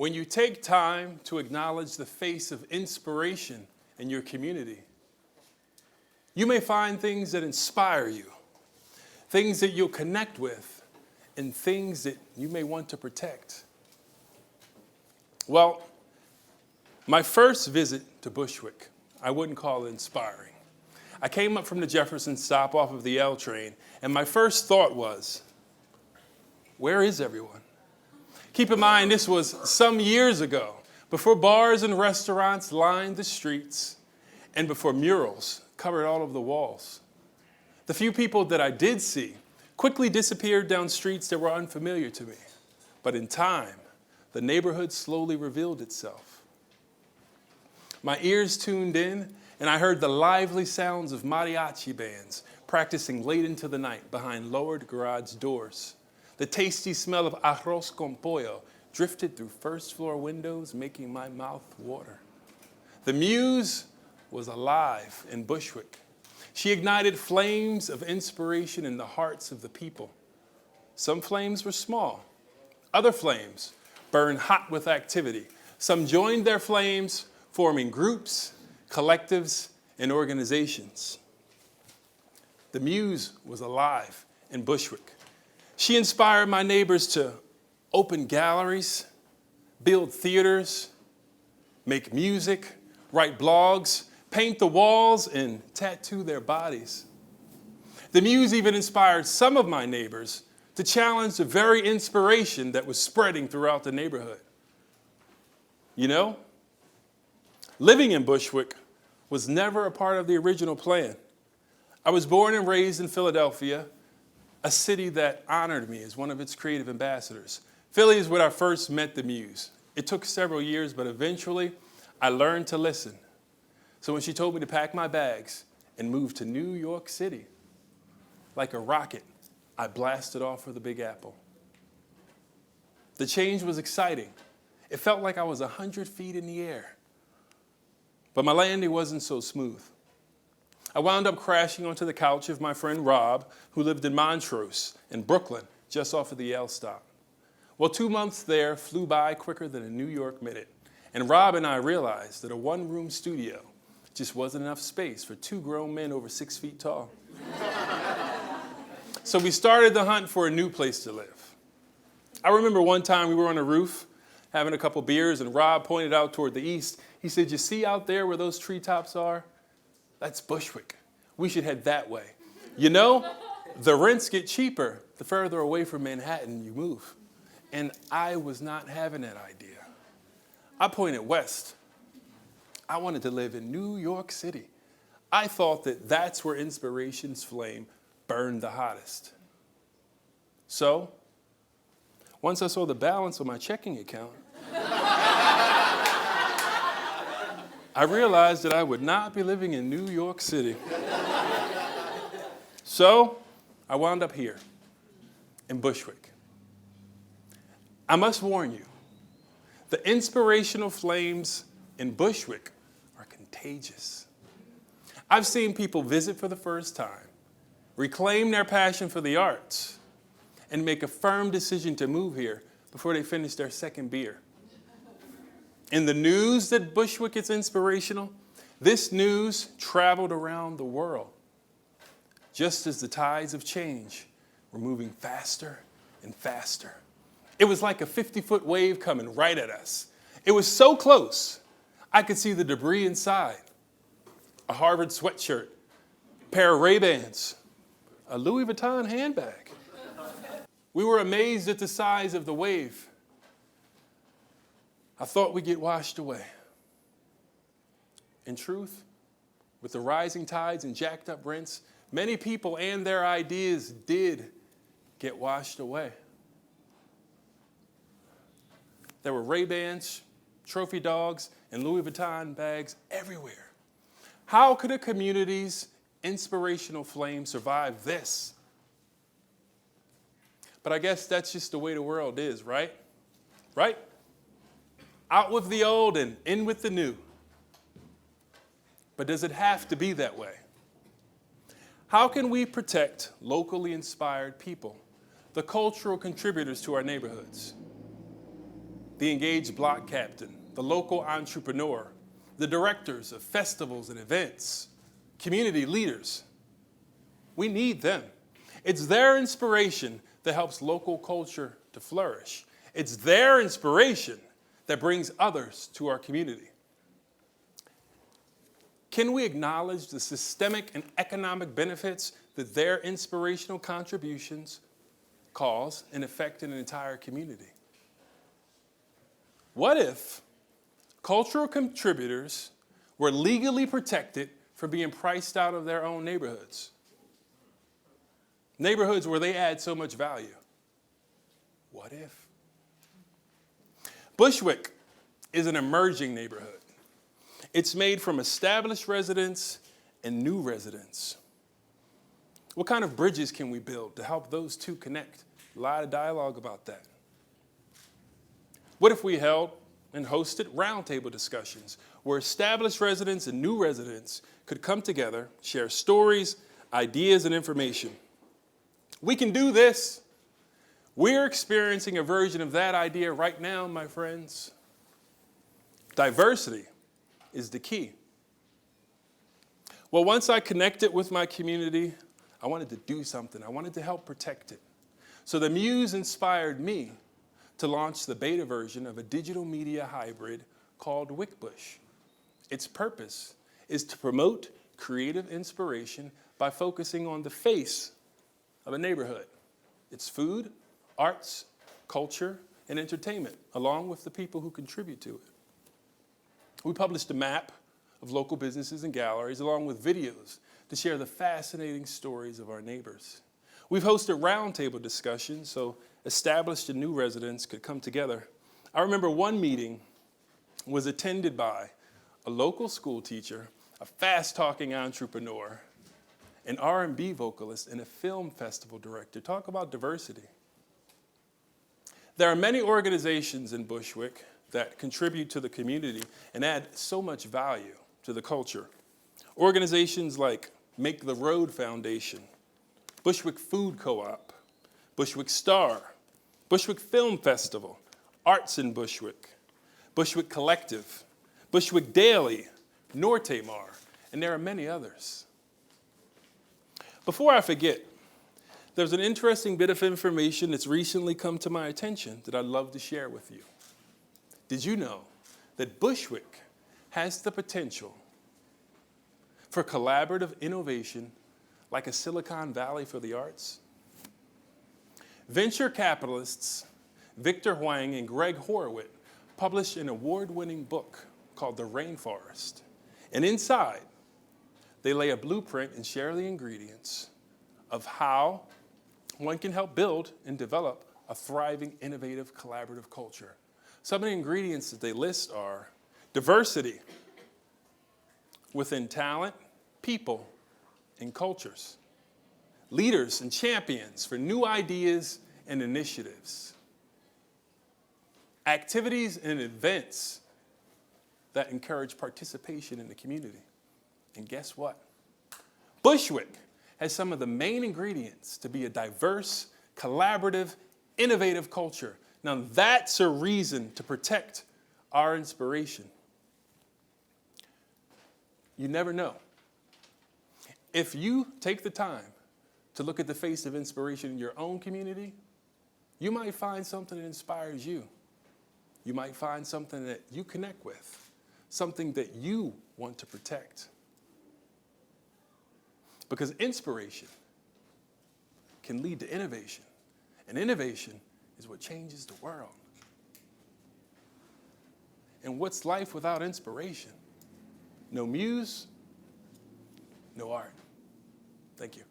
When you take time to acknowledge the face of inspiration in your community, you may find things that inspire you, things that you'll connect with, and things that you may want to protect. Well, my first visit to Bushwick, I wouldn't call it inspiring. I came up from the Jefferson stop off of the L train, and my first thought was, where is everyone? Keep in mind, this was some years ago, before bars and restaurants lined the streets, and before murals covered all of the walls. The few people that I did see quickly disappeared down streets that were unfamiliar to me. But in time, the neighborhood slowly revealed itself. My ears tuned in, and I heard the lively sounds of mariachi bands practicing late into the night behind lowered garage doors. The tasty smell of arroz con pollo drifted through first-floor windows, making my mouth water. The muse was alive in Bushwick. She ignited flames of inspiration in the hearts of the people. Some flames were small. Other flames burned hot with activity. Some joined their flames, forming groups, collectives, and organizations. The muse was alive in Bushwick. She inspired my neighbors to open galleries, build theaters, make music, write blogs, paint the walls, and tattoo their bodies. The muse even inspired some of my neighbors to challenge the very inspiration that was spreading throughout the neighborhood. You know, living in Bushwick was never a part of the original plan. I was born and raised in Philadelphia, a city that honored me as one of its creative ambassadors. Philly is where I first met the muse. It took several years, but eventually I learned to listen. So when she told me to pack my bags and move to New York City, like a rocket, I blasted off for the Big Apple. The change was exciting. It felt like I was 100 feet in the air. But my landing wasn't so smooth. I wound up crashing onto the couch of my friend Rob, who lived in Montrose in Brooklyn, just off of the L stop. Well, 2 months there flew by quicker than a New York minute. And Rob and I realized that a one-room studio just wasn't enough space for two grown men over 6 feet tall. So we started the hunt for a new place to live. I remember one time we were on a roof having a couple beers, and Rob pointed out toward the east. He said, "You see out there where those treetops are? That's Bushwick. We should head that way. You know, the rents get cheaper the further away from Manhattan you move." And I was not having that idea. I pointed west. I wanted to live in New York City. I thought that that's where inspiration's flame burned the hottest. So, once I saw the balance on my checking account, I realized that I would not be living in New York City. So, I wound up here, in Bushwick. I must warn you, the inspirational flames in Bushwick are contagious. I've seen people visit for the first time, reclaim their passion for the arts, and make a firm decision to move here before they finish their second beer. In the news that Bushwick is inspirational, this news traveled around the world, just as the tides of change were moving faster and faster. It was like a 50-foot wave coming right at us. It was so close, I could see the debris inside. A Harvard sweatshirt, a pair of Ray-Bans, a Louis Vuitton handbag. We were amazed at the size of the wave. I thought we'd get washed away. In truth, with the rising tides and jacked up rents, many people and their ideas did get washed away. There were Ray-Bans, trophy dogs, and Louis Vuitton bags everywhere. How could a community's inspirational flame survive this? But I guess that's just the way the world is, right? Right? Out with the old and in with the new. But does it have to be that way? How can we protect locally inspired people, the cultural contributors to our neighborhoods? the engaged block captain, the local entrepreneur, the directors of festivals and events, community leaders. We need them. It's their inspiration that helps local culture to flourish. It's their inspiration that brings others to our community. Can we acknowledge the systemic and economic benefits that their inspirational contributions cause and affect an entire community? What if cultural contributors were legally protected from being priced out of their own neighborhoods? Neighborhoods where they add so much value. What if? Bushwick is an emerging neighborhood. It's made from established residents and new residents. What kind of bridges can we build to help those two connect? A lot of dialogue about that. What if we held and hosted roundtable discussions where established residents and new residents could come together, share stories, ideas, and information? We can do this. We're experiencing a version of that idea right now, my friends. Diversity is the key. Well, once I connected with my community, I wanted to do something. I wanted to help protect it. So the Muse inspired me to launch the beta version of a digital media hybrid called Wickbush. Its purpose is to promote creative inspiration by focusing on the face of a neighborhood. It's food, arts, culture, and entertainment, along with the people who contribute to it. We published a map of local businesses and galleries, along with videos to share the fascinating stories of our neighbors. We've hosted roundtable discussions so established and new residents could come together. I remember one meeting was attended by a local school teacher, a fast-talking entrepreneur, an R&B vocalist, and a film festival director. Talk about diversity. There are many organizations in Bushwick that contribute to the community and add so much value to the culture. Organizations like Make the Road Foundation, Bushwick Food Co-op, Bushwick Star, Bushwick Film Festival, Arts in Bushwick, Bushwick Collective, Bushwick Daily, Nortemar, and there are many others. Before I forget, there's an interesting bit of information that's recently come to my attention that I'd love to share with you. Did you know that Bushwick has the potential for collaborative innovation like a Silicon Valley for the arts? Venture capitalists Victor Huang and Greg Horowitz published an award-winning book called The Rainforest. And inside, they lay a blueprint and share the ingredients of how one can help build and develop a thriving, innovative, collaborative culture. Some of the ingredients that they list are diversity within talent, people, and cultures. Leaders and champions for new ideas and initiatives. Activities and events that encourage participation in the community. And guess what? Bushwick has some of the main ingredients to be a diverse, collaborative, innovative culture. Now that's a reason to protect our inspiration. You never know. If you take the time to look at the face of inspiration in your own community, you might find something that inspires you. You might find something that you connect with, something that you want to protect. Because inspiration can lead to innovation, and innovation is what changes the world. And what's life without inspiration? No muse, no art. Thank you.